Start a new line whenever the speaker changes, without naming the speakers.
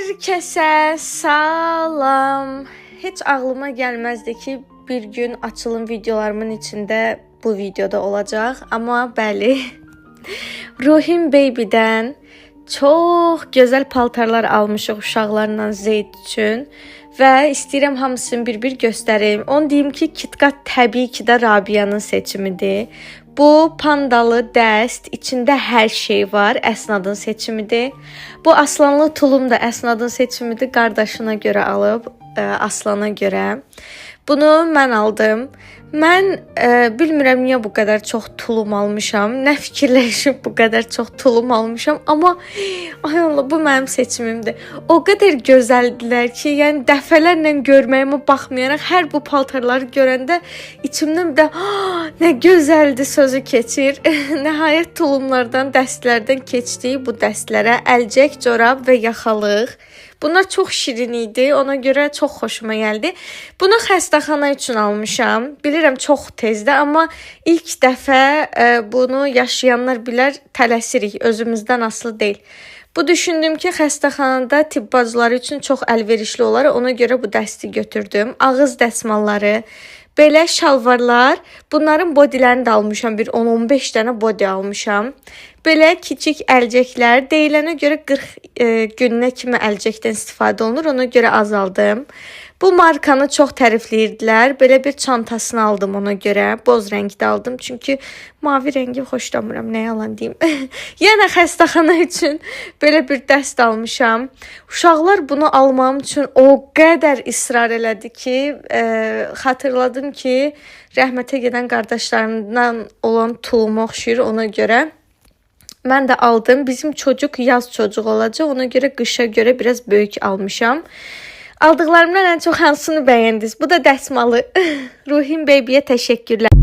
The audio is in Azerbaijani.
Herkese salam. Hiç ağlıma gelmezdi ki bir gün açılım videolarımın içinde bu videoda olacak. Ama bəli, Ruhim Baby'dən çox gözəl paltarlar almışıq uşaqlarla Zeyd üçün. Və istəyirəm hamısını bir-bir göstərim. Onu deyim ki, KitKat təbii ki də Rabia'nın seçimidir. Bu pandalı dəst, içində hər şey var, Əsnadın seçimidir. Bu aslanlı tulum da Əsnadın seçimidir, qardaşına görə alıb, Aslana görə. Bunu mən aldım. Mən bilmirəm niyə bu qədər çox tulum almışam. Nə fikirləşib bu qədər çox tulum almışam. Amma ay Allah, bu mənim seçimimdir. O qədər gözəldilər ki, yəni dəfələrlə görməyimə baxmayaraq hər bu paltarları görəndə içimdən də nə gözəldir sözü keçir. Nəhayət tulumlardan, dəstlərdən keçdik bu dəstlərə əlcək, corab və yaxalıq. Bunlar çox şirin idi, ona görə çox xoşuma gəldi. Bunu xəstəxana üçün almışam. Bilirəm çox tezdə, amma ilk dəfə bunu yaşayanlar bilər, tələsirik, özümüzdən asılı deyil. Bu düşündüm ki, xəstəxanada tibb bacıları üçün çox əlverişli olar, ona görə bu dəsti götürdüm. Ağız dəsmalları, belə şalvarlar, bunların bodylərini də almışam, bir 10-15 dənə body almışam. Belə kiçik əlcəklər, deyilənə görə 40 gününə kimi əlcəkdən istifadə olunur, ona görə azaldım. Bu markanı çox tərifləyirdilər, belə bir çantasını aldım ona görə, boz rəngdə aldım, çünki mavi rəngi xoşlamıram, nə yalan deyim. Yenə xəstəxana üçün belə bir dəst almışam. Uşaqlar bunu almam üçün o qədər israr elədi ki, xatırladım ki, rəhmətə gedən qardaşlarından olan tulumu oxşayır, ona görə. Mən də aldım. Bizim çocuk yaz çocuq olacaq. Ona görə qışa görə biraz böyük almışam. Aldıqlarımdan ən çox hansını bəyəndiniz? Bu da dəsmalı. Ruhim Baby'yə təşəkkürlər.